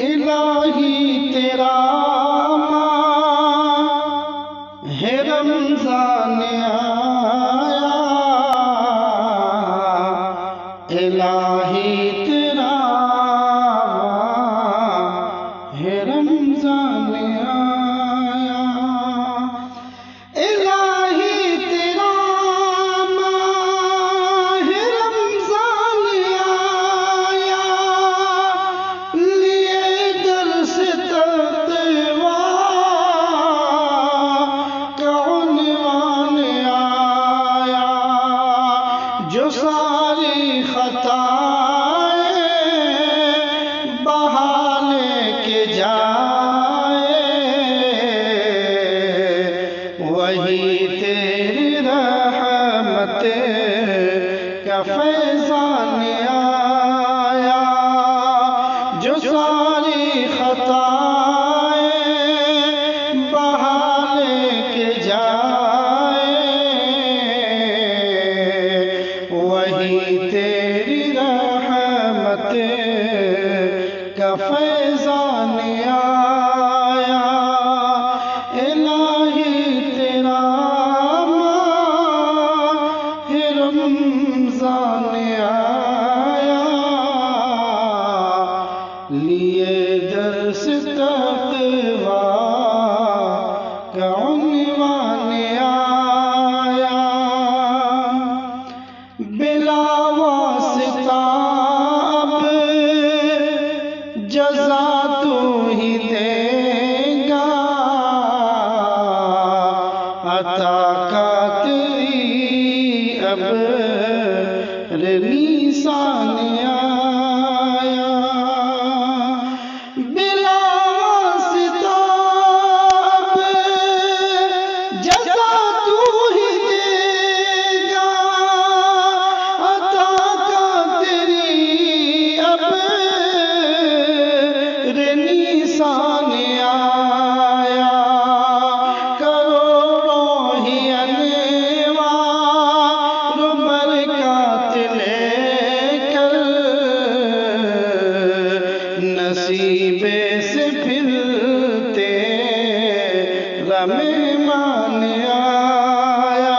الہی تیرا ماہ ہے رمضان آیا، الہی تیرا ماہ ہے رمضان آیا، الہی تیرا ماہ ہے رمضان آیا، لیے درس تقویٰ کا عنوان آیا، جو ساری خطائیں بہا لے کے جائے، وہی تیری رحمت کا فیضان آیا، جو ساری خطائیں بہا لے کے جائے، وہی تیری رحمت کا فیضان آیا، الہی تیرا ماہ رمضان آیا، لیے درس تقویٰ کا عنوان آیا، بلا واسطہ اب جزا تو ہی دے گا، عطا کا تیری اب نیسان آیا، بلا واسطہ اب جزا تو ہی دے گا، عطا کا تیری اب نیسان آیا، کروڑوں ہی انوار برکات لے کر نصیبے سے پھر تیرا مہمان آیا،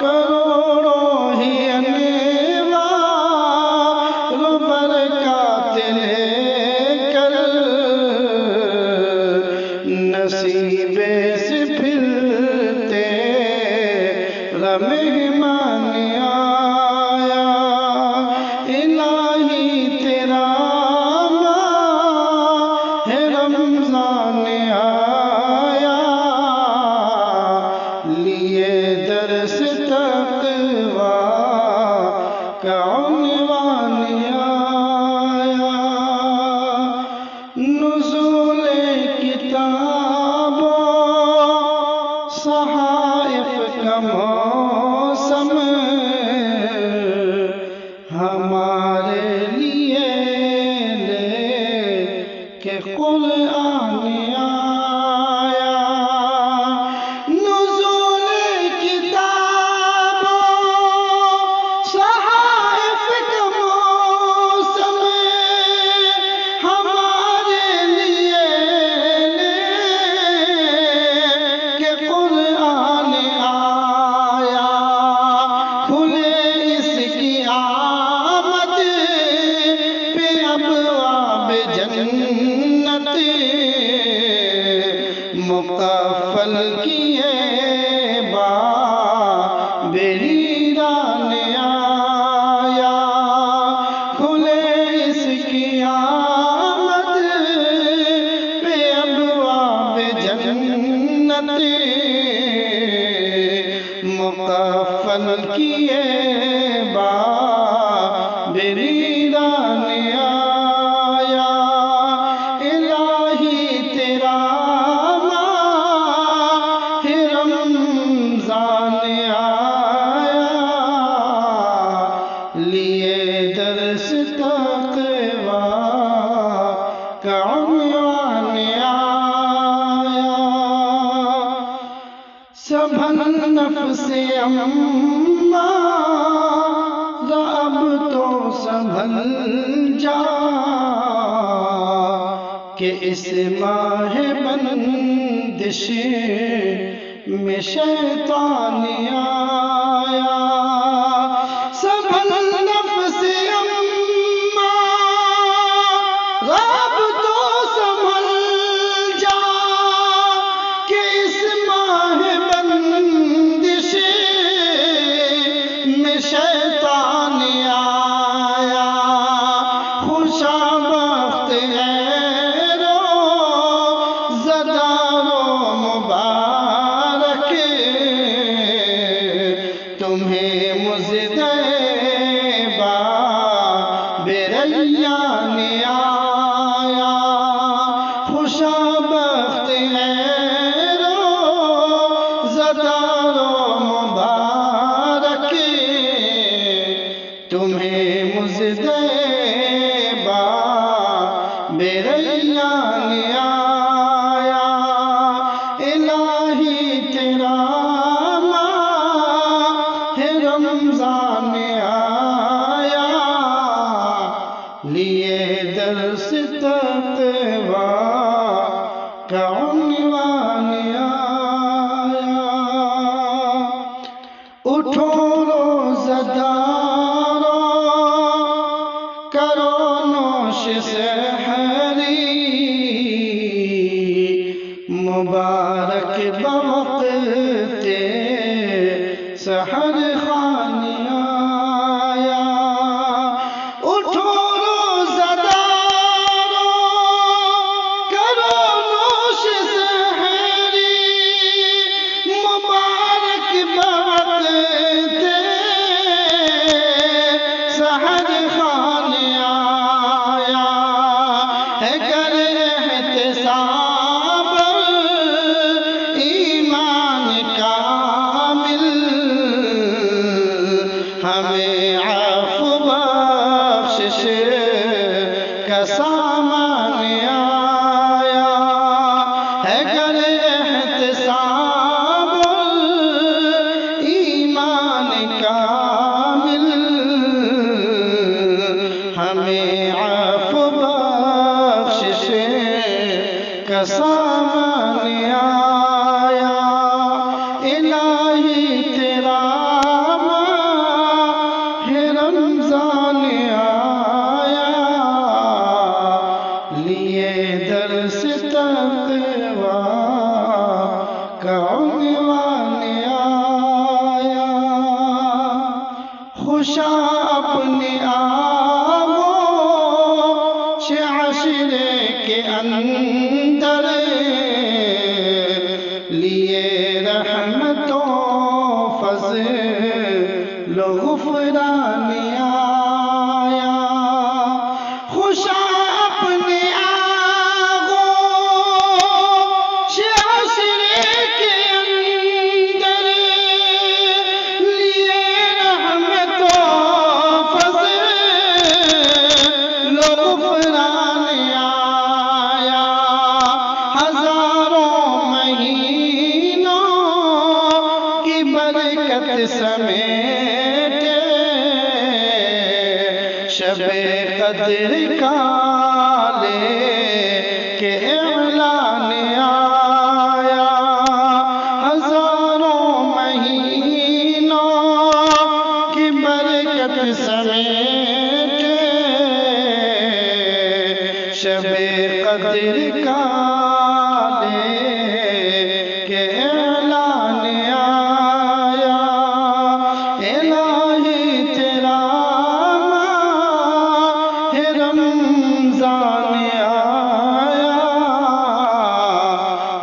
کروڑوں ہی انوار برکات لے کر نصیبے سے پھر تیرا مہمان آیا، الہی تیرا ماہ ہے رمضان آیا، لیے درس تقویٰ کا عنوان آیا، نزول کتابوں صحائف کا موسم ہمارے لیے لے کے قرآن آیا، نزول کتابوں صحائف کا موسم ہمارے لیے لے کے قرآن آیا، کھلے اس کی آمد پہ ابواب جنت، مقفل کیے باب ویران آیا، کھلے اس کی آمد پہ ابواب جنت، مقفل کیے باب ویران آیا، الہی تیرا ماہ رمضان آیا، لیے درس تقویٰ کا عنوان آیا، سبھن نفس امارہ اب تو سنبھل جا، کہ اس ماہ بندش میں شیطان آیا سنبھل نفس اما رب تو سنبھل جا کہ اس ماہ بندش میں شیطان آیا خوشا بخت ہے تمہیں مزدیبا بیریان آیا خوشا بخت ہے روزدار و مبارک تمہیں مزدیبا بیریان آیا الہی تیرا رمضان آیا لیے درس تقویٰ کا عنوان آیا اٹھو روزدارو کرو نوش سحری مبارک بوقت سحر خوان آیا اٹھو روزدارو کرو نوش سحری مبارک بوقت سحر خوان آیا ہے کر احتساب ایمان کامل ہمیں عفو بخشش کا سامان آیا ہے گر احتساب ایمان کامل ہمیں عفو بخشش کا سامان آیا الہی تیرا رمضان آیا لیے درس تقویٰ کا عنوان آیا خوشا اپنے آغوش عشرے کے اندر لیے رحمت و فضل و غفران آیا خوشا اپنے آغوش عشرے کے اندر لیے رحمت و فضل و غفران آیا ہزاروں مہینوں کی برکت سمیٹے شب قدر کا لے کے اعلان آیا ہزاروں مہینوں کی برکت سمیٹے شب قدر کا لے کے اعلان آیا الہی تیرا ماہ رمضان آیا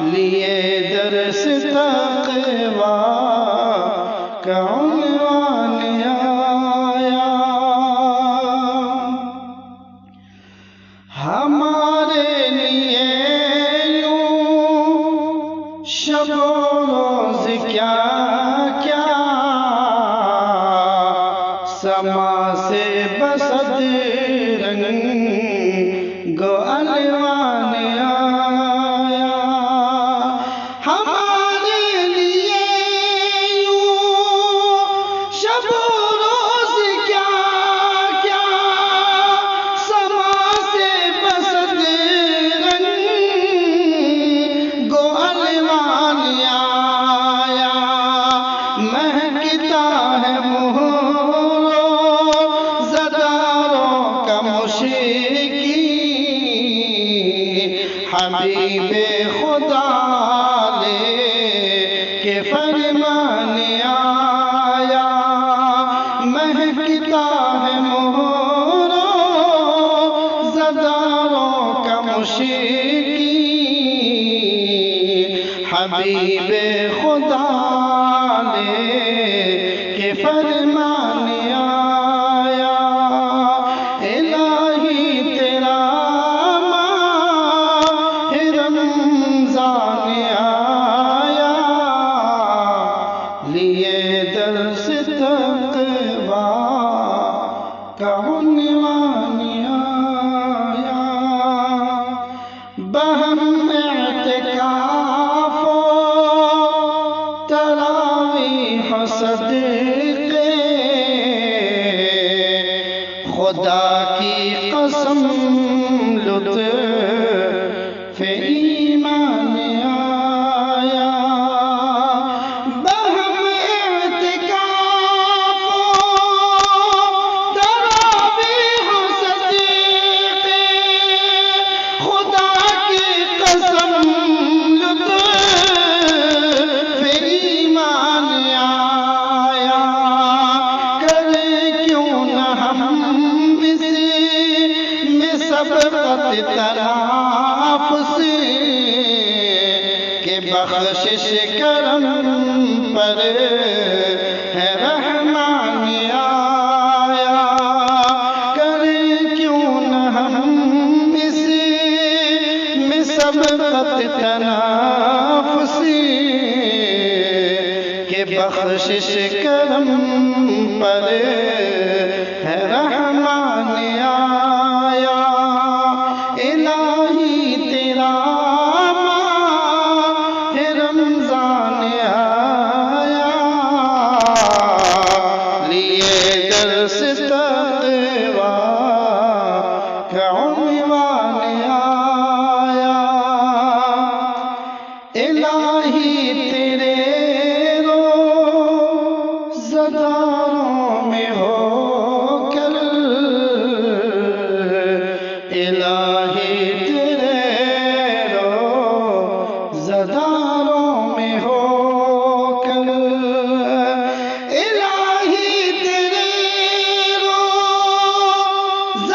لیے درس تقویٰ کا عنوان آیا ہمارے لیے یوں شب و روز کیا کیا سما سے بسد رنگ و الوان آیا ہمارے لیے یوں شب و روز کیا کیا سما سے بسد موسیقی حبیب خدا لے کے فرمان آیا مہکتا ہے مہروں زداروں کا موسیقی حبیب خدا لے کے فرمان آیا الہی تیرا ماہ رمضان آیا لیے درس تقویٰ کا عنوان آیا بہم اعتکاف و تراویح صدقے خدا کی قسم لطف ایمان آیا بہم اعتکاف و تراویح صدقے خدا کی قسم لطف ایمان آیا کرے کیوں نہ ہم اسی میں سبقت تنافسی کہ بخشش کرم پر ہے رحمان آیا کرے کیوں نہ ہم اسی میں سبقت تنافسی کہ بخشش کرم پر ہے رحمان آیا الہی تیرا ماہ رمضان آیا لیے درس تقویٰ کا عنوان آیا الہی تیرے روزداروں میں ہو کر الہی تیرے روزداروں میں ہو کر الہی تیرے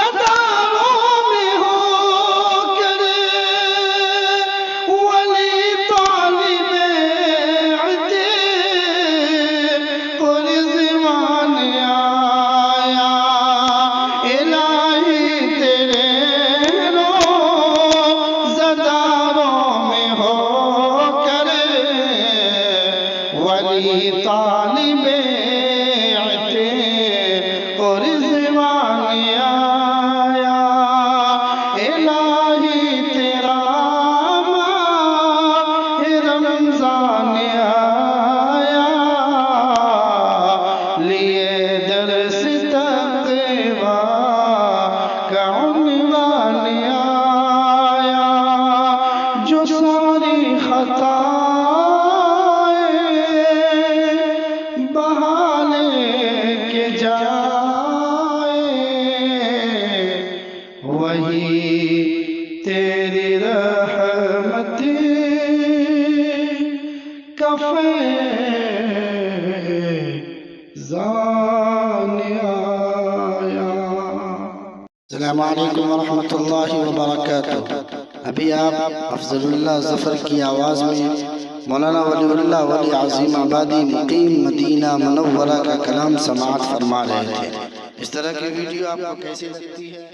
روزداروں میں ہو کر ولی طالب عتیق و رضوان آیا الہی تیرے روزداروں میں ہو کر ولی طالب عتیق و رضوان آیا الہی تیرا ماہ رمضان آیا لیے درس تقویٰ کا عنوان آیا جو ساری خطائیں بہانے کے جائے وہی تیری رحمت کا فیضان آیا السلام علیکم ورحمۃ اللہ وبرکاتہ ابھی آپ افضل اللہ ظفر کی آواز میں مولانا ولی اللہ ولی عظیم آبادی مقیم مدینہ منورہ کا کلام سماعت فرما رہے تھے اس طرح کی ویڈیو آپ کو کیسی لگتی ہے